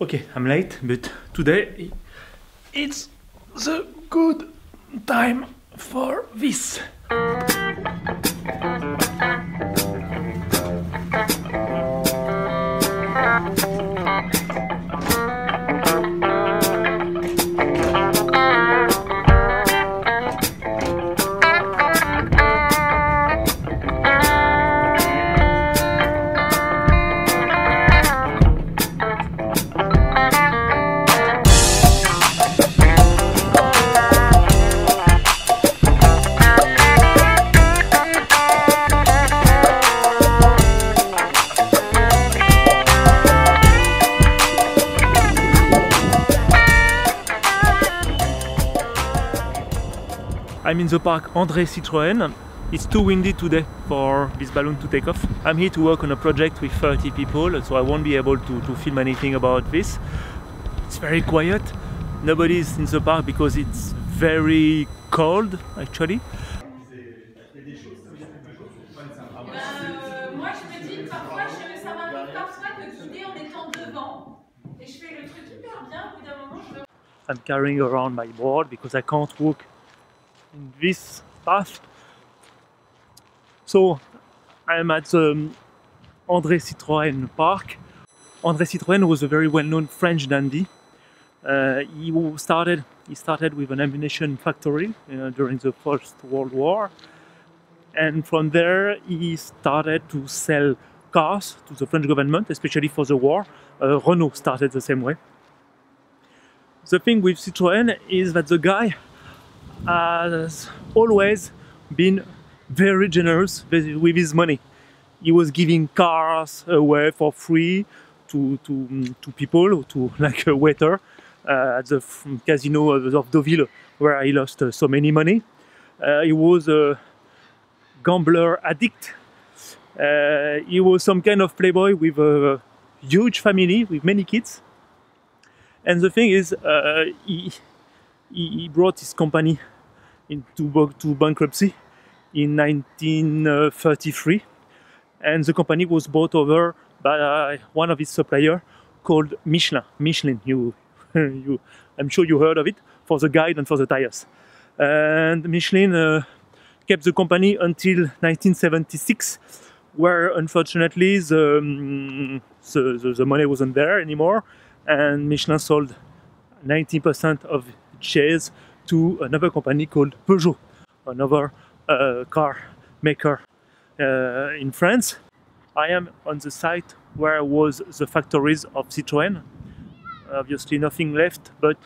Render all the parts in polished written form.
Okay, I'm late, but today it's the good time for this. I'm in the park André Citroën. It's too windy today for this balloon to take off. I'm here to work on a project with 30 people, so I won't be able to film anything about this. It's very quiet. Nobody's in the park because it's very cold actually. Moi je me dis parfois ça m'arrive parfois de guider en étant devant et je fais le truc hyper bien, au bout d'un moment je... I'm carrying around my board because I can't walk in this path. So I'm at the André Citroën park. André Citroën was a very well-known French dandy. He started with an ammunition factory during the First World War, and from there he started to sell cars to the French government, especially for the war. Renault started the same way. The thing with Citroën is that the guy has always been very generous with his money. He was giving cars away for free to people, to like a waiter at the casino of Deauville, where he lost so many money. He was a gambler addict. He was some kind of playboy with a huge family, with many kids. And the thing is, he brought his company into bankruptcy in 1933, and the company was bought over by one of his suppliers called Michelin. I'm sure you heard of it, for the guide and for the tires. And Michelin kept the company until 1976, where unfortunately the money wasn't there anymore, and Michelin sold 90% of shares to another company called Peugeot, another car maker in France. I am on the site where was the factories of Citroën. Obviously nothing left but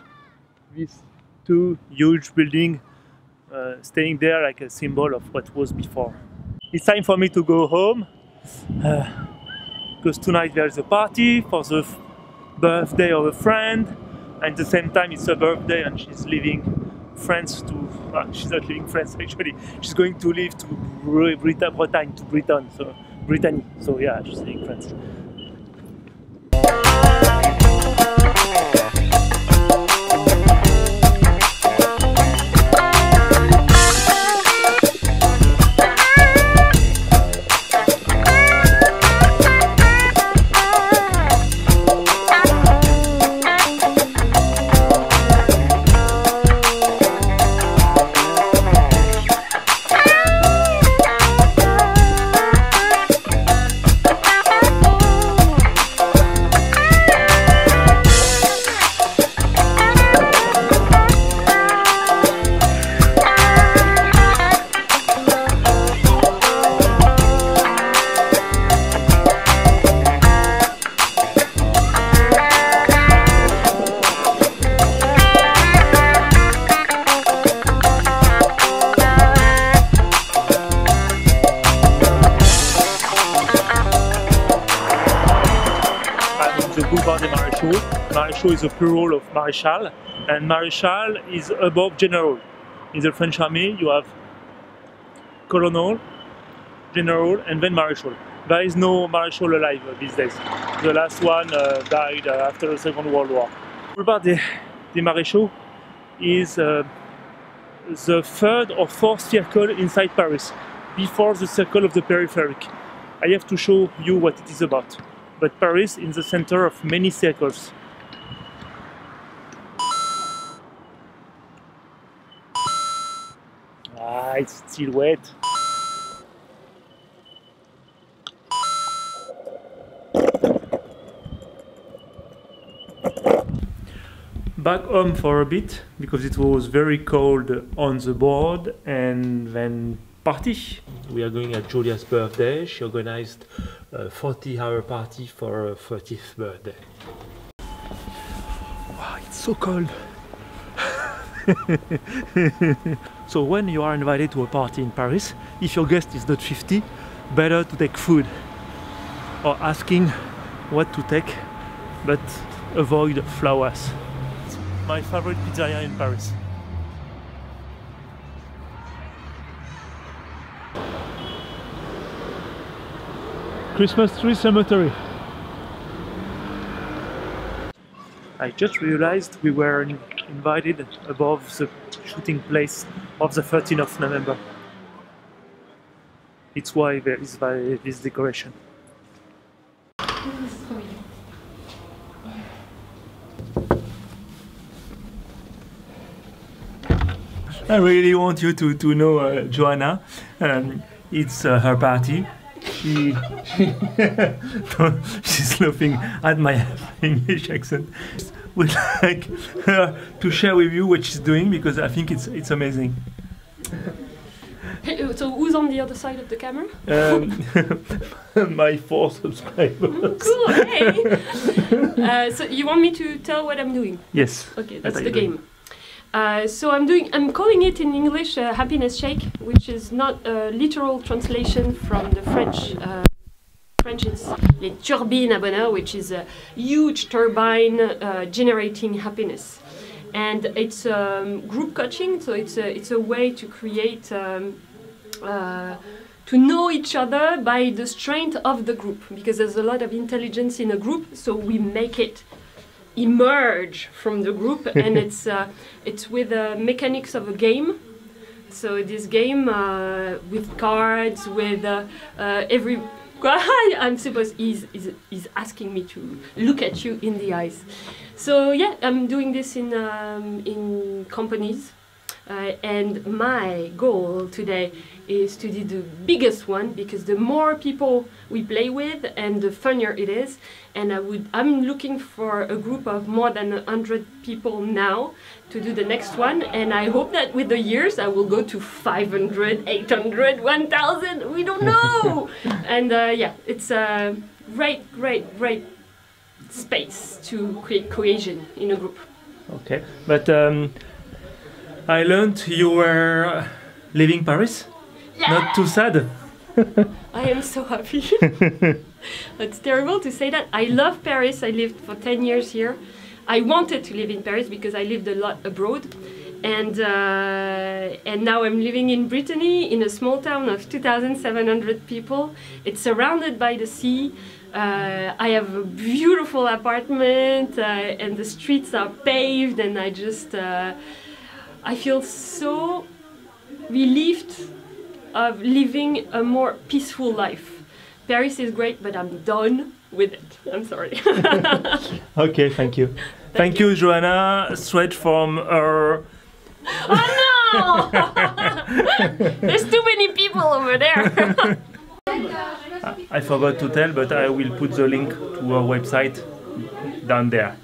these two huge buildings staying there like a symbol of what was before. It's time for me to go home because tonight there's a party for the birthday of a friend, and at the same time it's her birthday and she's leaving France to... she's not leaving France actually, she's going to leave to Britain, so Brittany, so yeah, she's leaving France. Boulevard des Maréchaux. Maréchaux is a plural of Maréchal, and Maréchal is above general. In the French army you have colonel, general, and then Maréchal. There is no Maréchal alive these days. The last one died after the Second World War. Boulevard des Maréchaux is the third or fourth circle inside Paris, before the circle of the peripheric. I have to show you what it is about. But Paris is the center of many circles. It's still wet. Back home for a bit because it was very cold on the board, and then party. We are going at Julia's birthday. She organized a 40-hour party for her 30th birthday. Wow, it's so cold. So when you are invited to a party in Paris, if your guest is not 50, better to take food or asking what to take, but avoid flowers. It's my favorite pizzeria in Paris. Christmas tree cemetery. I just realized we were invited above the shooting place of the 13th of November. It's why there is this decoration. I really want you to know Joanna. It's her party. She's laughing at my English accent. We'd like her to share with you what she's doing because I think it's amazing. So who's on the other side of the camera? My 4 subscribers. Cool, hey! So you want me to tell what I'm doing? Yes. Okay, that's the game. So I'm calling it in English Happiness Shake, which is not a literal translation from the French. French it's les turbines à bonheur, which is a huge turbine generating happiness. And it's group coaching, so it's a way to create to know each other by the strength of the group, because there's a lot of intelligence in a group, so we make it emerge from the group. And it's with the mechanics of a game. So this game with cards, with every I'm supposed he's asking me to look at you in the eyes. So yeah, I'm doing this in companies, and my goal today is to do the biggest one, because the more people we play with and the funnier it is. And I'm looking for a group of more than 100 people now to do the next one, and I hope that with the years I will go to 500, 800, 1000, we don't know. And yeah, it's a great space to create cohesion in a group. Okay, but I learned you were leaving Paris. Yeah. Not too sad. I am so happy. It's terrible to say that. I love Paris. I lived for 10 years here. I wanted to live in Paris because I lived a lot abroad, and now I'm living in Brittany, in a small town of 2,700 people. It's surrounded by the sea. I have a beautiful apartment, and the streets are paved, and I feel so relieved of living a more peaceful life. Paris is great, but I'm done with it. I'm sorry. Okay, thank you. Thank you, Joanna, straight from her... Oh no! There's too many people over there. I forgot to tell, but I will put the link to our website down there.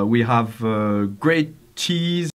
We have great cheese.